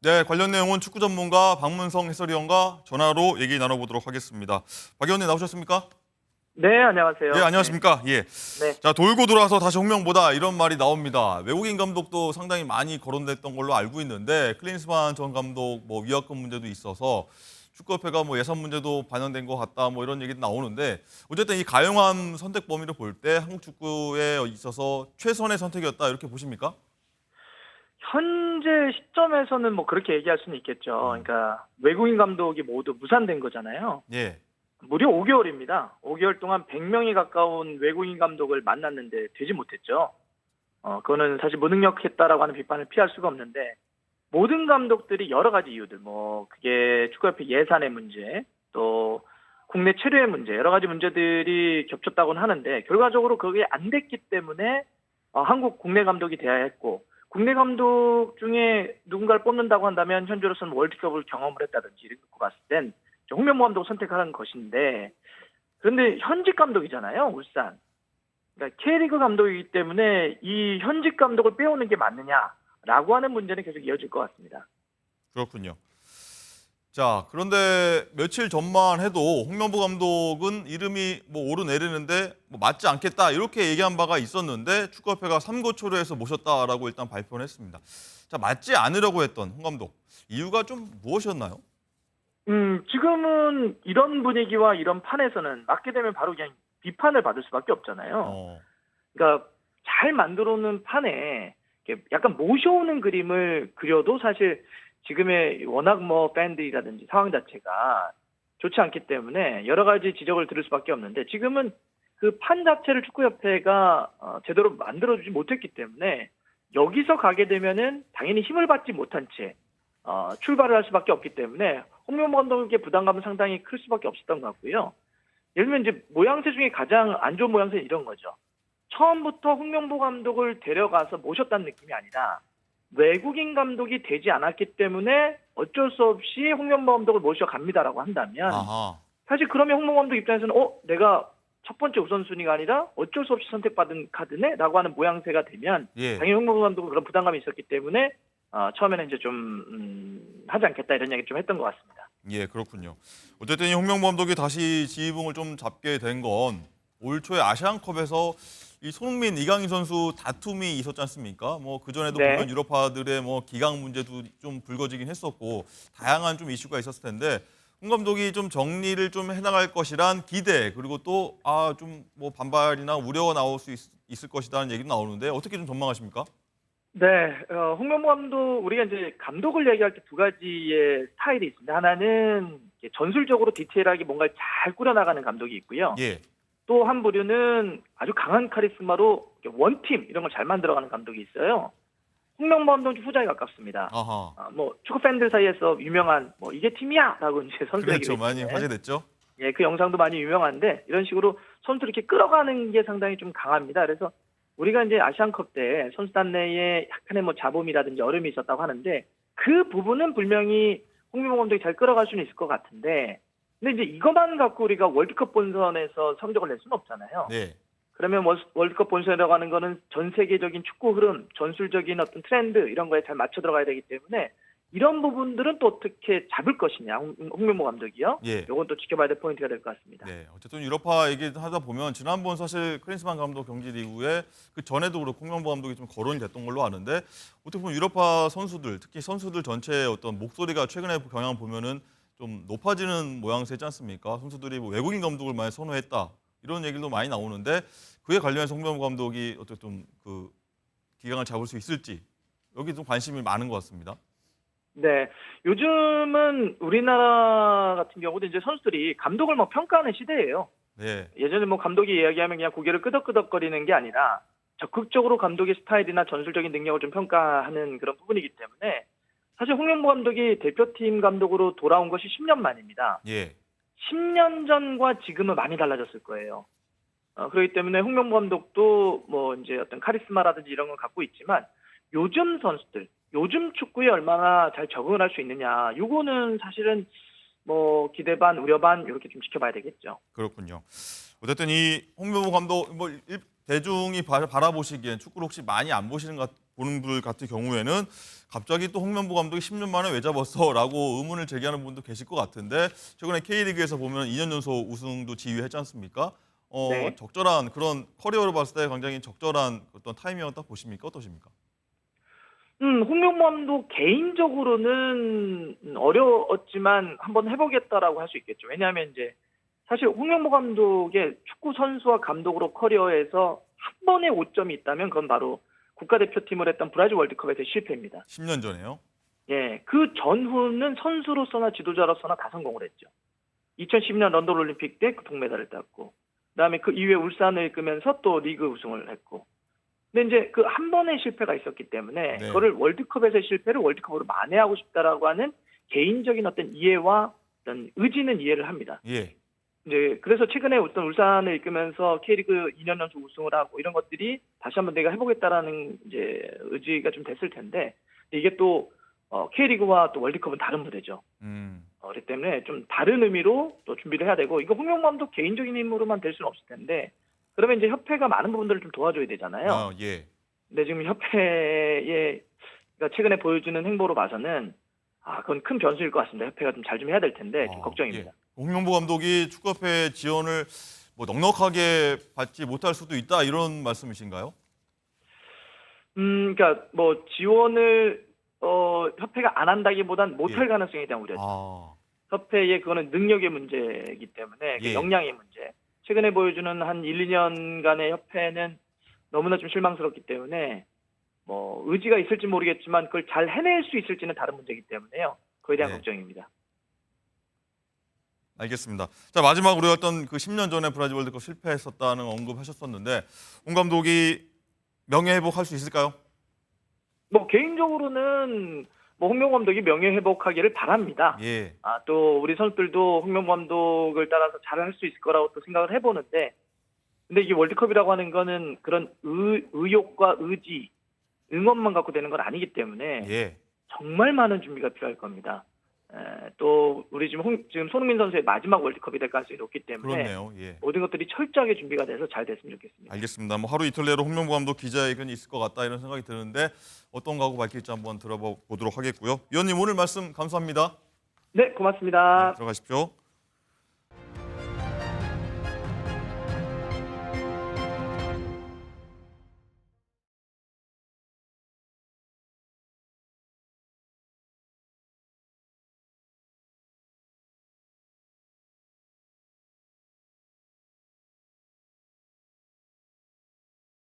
네, 관련 내용은 축구 전문가 박문성 해설위원과 전화로 얘기 나눠보도록 하겠습니다. 박 의원님 나오셨습니까? 네, 안녕하세요. 예, 안녕하십니까? 예. 네. 자, 돌고 돌아서 다시 홍명보다 이런 말이 나옵니다. 외국인 감독도 상당히 많이 거론됐던 걸로 알고 있는데 클린스만 전 감독 뭐 위약금 문제도 있어서 축구협회가 뭐 예산 문제도 반영된 것 같다 뭐 이런 얘기도 나오는데 어쨌든 이 가용한 선택 범위를 볼 때 한국 축구에 있어서 최선의 선택이었다 이렇게 보십니까? 현재 시점에서는 뭐 그렇게 얘기할 수는 있겠죠. 그러니까 외국인 감독이 모두 무산된 거잖아요. 예. 무려 5개월입니다. 5개월 동안 100명이 가까운 외국인 감독을 만났는데 되지 못했죠. 그거는 사실 무능력했다라고 하는 비판을 피할 수가 없는데 모든 감독들이 여러 가지 이유들, 뭐 그게 축구협회 예산의 문제, 또 국내 체류의 문제, 여러 가지 문제들이 겹쳤다고는 하는데 결과적으로 그게 안 됐기 때문에 한국 국내 감독이 돼야 했고 국내 감독 중에 누군가를 뽑는다고 한다면 현재로서는 월드컵을 경험을 했다든지 이렇게 봤을 땐 홍명보 감독을 선택하는 것인데 그런데 현직 감독이잖아요, 울산. 그러니까 K리그 감독이기 때문에 이 현직 감독을 빼오는 게 맞느냐라고 하는 문제는 계속 이어질 것 같습니다. 그렇군요. 자, 그런데 며칠 전만 해도 홍명보 감독은 이름이 뭐 오르내리는데 뭐 맞지 않겠다 이렇게 얘기한 바가 있었는데 축구협회가 삼고초려해서 모셨다라고 일단 발표를 했습니다. 자, 맞지 않으려고 했던 홍 감독 이유가 좀 무엇이었나요? 지금은 이런 분위기와 이런 판에서는 맞게 되면 바로 그냥 비판을 받을 수밖에 없잖아요. 어, 그러니까 잘 만들어 놓은 판에 이렇게 약간 모셔오는 그림을 그려도 사실 지금의 워낙 뭐 팬들이라든지 상황 자체가 좋지 않기 때문에 여러 가지 지적을 들을 수밖에 없는데 지금은 그 판 자체를 축구협회가 제대로 만들어주지 못했기 때문에 여기서 가게 되면은 당연히 힘을 받지 못한 채 출발을 할 수밖에 없기 때문에 홍명보 감독의 부담감은 상당히 클 수밖에 없었던 것 같고요. 예를 들면 이제 모양새 중에 가장 안 좋은 모양새는 이런 거죠. 처음부터 홍명보 감독을 데려가서 모셨다는 느낌이 아니라 외국인 감독이 되지 않았기 때문에 어쩔 수 없이 홍명보 감독을 모셔갑니다라고 한다면 아하, 사실 그러면 홍명보 감독 입장에서는 내가 첫 번째 우선순위가 아니라 어쩔 수 없이 선택받은 카드네? 라고 하는 모양새가 되면 예, 당연히 홍명보 감독은 그런 부담감이 있었기 때문에 처음에는 이제 좀 하지 않겠다 이런 얘기 좀 했던 것 같습니다. 예, 그렇군요. 어쨌든 이 홍명보 감독이 다시 지휘봉을 좀 잡게 된 건 올 초에 아시안컵에서 이 손흥민, 이강인 선수 다툼이 있었지 않습니까? 뭐 그전에도 네. 보면 유럽파들의 뭐 기강 문제도 좀 불거지긴 했었고 다양한 좀 이슈가 있었을 텐데 홍 감독이 좀 정리를 좀 해나갈 것이란 기대 그리고 또 좀 뭐 반발이나 우려가 나올 수 있을 것이라는 얘기도 나오는데 어떻게 좀 전망하십니까? 네, 홍명보 감독, 우리가 이제 감독을 얘기할 때 두 가지의 스타일이 있습니다. 하나는 이렇게 전술적으로 디테일하게 뭔가를 잘 꾸려나가는 감독이 있고요. 예, 또 한 부류는 아주 강한 카리스마로 이렇게 원팀 이런 걸 잘 만들어가는 감독이 있어요. 홍명보 감독은 후자에 가깝습니다. 아하, 뭐 축구 팬들 사이에서 유명한 뭐 이게 팀이야라고 이제 선수에게 그렇죠. 많이 외치는 화제됐죠. 예, 그 영상도 많이 유명한데 이런 식으로 선수를 이렇게 끌어가는 게 상당히 좀 강합니다. 그래서 우리가 이제 아시안컵 때 선수단 내에 약간의 뭐 잡음이라든지 어려움이 있었다고 하는데 그 부분은 분명히 홍명보 감독이 잘 끌어갈 수는 있을 것 같은데 근데 이제 이것만 갖고 우리가 월드컵 본선에서 성적을 낼 수는 없잖아요. 네, 그러면 월드컵 본선이라고 하는 거는 전 세계적인 축구 흐름, 전술적인 어떤 트렌드 이런 거에 잘 맞춰 들어가야 되기 때문에 이런 부분들은 또 어떻게 잡을 것이냐, 홍명보 감독이요. 예. 이건 또 지켜봐야 될 포인트가 될 것 같습니다. 네, 어쨌든 유럽파 얘기하다 보면 지난번 사실 클린스만 감독 경질 이후에 그 전에도 그렇고 홍명보 감독이 좀 거론이 됐던 걸로 아는데 어떻게 보면 유럽파 선수들, 특히 선수들 전체의 어떤 목소리가 최근에 경향 보면은 좀 높아지는 모양새지 않습니까? 선수들이 뭐 외국인 감독을 많이 선호했다 이런 얘기도 많이 나오는데 그에 관련해서 홍명보 감독이 어쨌든 그 기강을 잡을 수 있을지 여기 좀 관심이 많은 것 같습니다. 네, 요즘은 우리나라 같은 경우도 이제 선수들이 감독을 뭐 평가하는 시대예요. 네, 예전에 뭐 감독이 이야기하면 그냥 고개를 끄덕끄덕거리는 게 아니라 적극적으로 감독의 스타일이나 전술적인 능력을 좀 평가하는 그런 부분이기 때문에 사실 홍명보 감독이 대표팀 감독으로 돌아온 것이 10년 만입니다. 예, 10년 전과 지금은 많이 달라졌을 거예요. 그렇기 때문에 홍명보 감독도 뭐 이제 어떤 카리스마라든지 이런 걸 갖고 있지만 요즘 선수들, 요즘 축구에 얼마나 잘 적응을 할 수 있느냐, 요거는 사실은 뭐 기대 반, 우려 반 이렇게 좀 지켜봐야 되겠죠. 그렇군요. 어쨌든 이 홍명보 감독 뭐 대중이 바라보시기엔 축구를 혹시 많이 안 보는 분 같은 경우에는 갑자기 또 홍명보 감독이 10년 만에 왜 잡았어라고 의문을 제기하는 분도 계실 것 같은데 최근에 K리그에서 보면 2년 연속 우승도 지휘했지 않습니까? 네. 적절한 그런 커리어로 봤을 때 굉장히 적절한 어떤 타이밍이었다 보십니까? 어떠십니까? 홍명보 감독 개인적으로는 어려웠지만 한번 해보겠다라고 할 수 있겠죠. 왜냐하면 이제 사실 홍명보 감독의 축구 선수와 감독으로 커리어에서 한 번의 오점이 있다면 그건 바로 국가대표팀을 했던 브라질 월드컵에서 실패입니다. 10년 전에요? 예, 그 전후는 선수로서나 지도자로서나 다 성공을 했죠. 2012년 런던 올림픽 때 그 동메달을 땄고, 그다음에 그 이후에 울산을 이끌면서 또 리그 우승을 했고. 근데 이제 그 한 번의 실패가 있었기 때문에 네. 그거를 월드컵에서의 실패를 월드컵으로 만회하고 싶다라고 하는 개인적인 어떤 이해와 어떤 의지는 이해를 합니다. 예. 이제 그래서 최근에 어떤 울산을 이끌면서 K리그 2년 연속 우승을 하고 이런 것들이 다시 한번 내가 해보겠다라는 이제 의지가 좀 됐을 텐데 이게 또 K리그와 또 월드컵은 다른 무대죠. 그렇기 때문에 좀 다른 의미로 또 준비를 해야 되고 이거 홍명보 감독 개인적인 힘으로만 될 수는 없을 텐데 그러면 이제 협회가 많은 부분들을 좀 도와줘야 되잖아요. 예. 근데 지금 협회의 그러니까 최근에 보여주는 행보로 봐서는 그건 큰 변수일 것 같습니다. 협회가 좀 잘 좀 해야 될 텐데 좀 걱정입니다. 예. 홍명보 감독이 축구협회 지원을 뭐 넉넉하게 받지 못할 수도 있다 이런 말씀이신가요? 그러니까 뭐 지원을 협회가 안 한다기보단 못할 예. 가능성에 대한 우려죠. 아, 협회의 그거는 능력의 문제이기 때문에 예. 역량의 문제. 최근에 보여주는 한 1, 2년간의 협회는 너무나 좀 실망스럽기 때문에 뭐 의지가 있을지 모르겠지만 그걸 잘 해낼 수 있을지는 다른 문제이기 때문에요. 그에 대한 네. 걱정입니다. 알겠습니다. 자, 마지막으로 어떤 그 10년 전에 브라질 월드컵 실패했었다는 언급하셨었는데 홍 감독이 명예 회복할 수 있을까요? 뭐 개인적으로는 뭐 홍명보 감독이 명예 회복하기를 바랍니다. 예. 또 우리 선수들도 홍명보 감독을 따라서 잘할 수 있을 거라고 또 생각을 해보는데, 근데 이게 월드컵이라고 하는 거는 그런 의욕과 의지, 응원만 갖고 되는 건 아니기 때문에 예. 정말 많은 준비가 필요할 겁니다. 또 우리 지금 손흥민 선수의 마지막 월드컵이 될 가능성이 높기 때문에 그렇네요. 예. 모든 것들이 철저하게 준비가 돼서 잘 됐으면 좋겠습니다. 알겠습니다. 뭐 하루 이틀 내로 홍명보 감독 기자회견이 있을 것 같다 이런 생각이 드는데 어떤 각오 밝힐지 한번 들어보도록 하겠고요. 위원님 오늘 말씀 감사합니다. 네, 고맙습니다. 들어가십시오.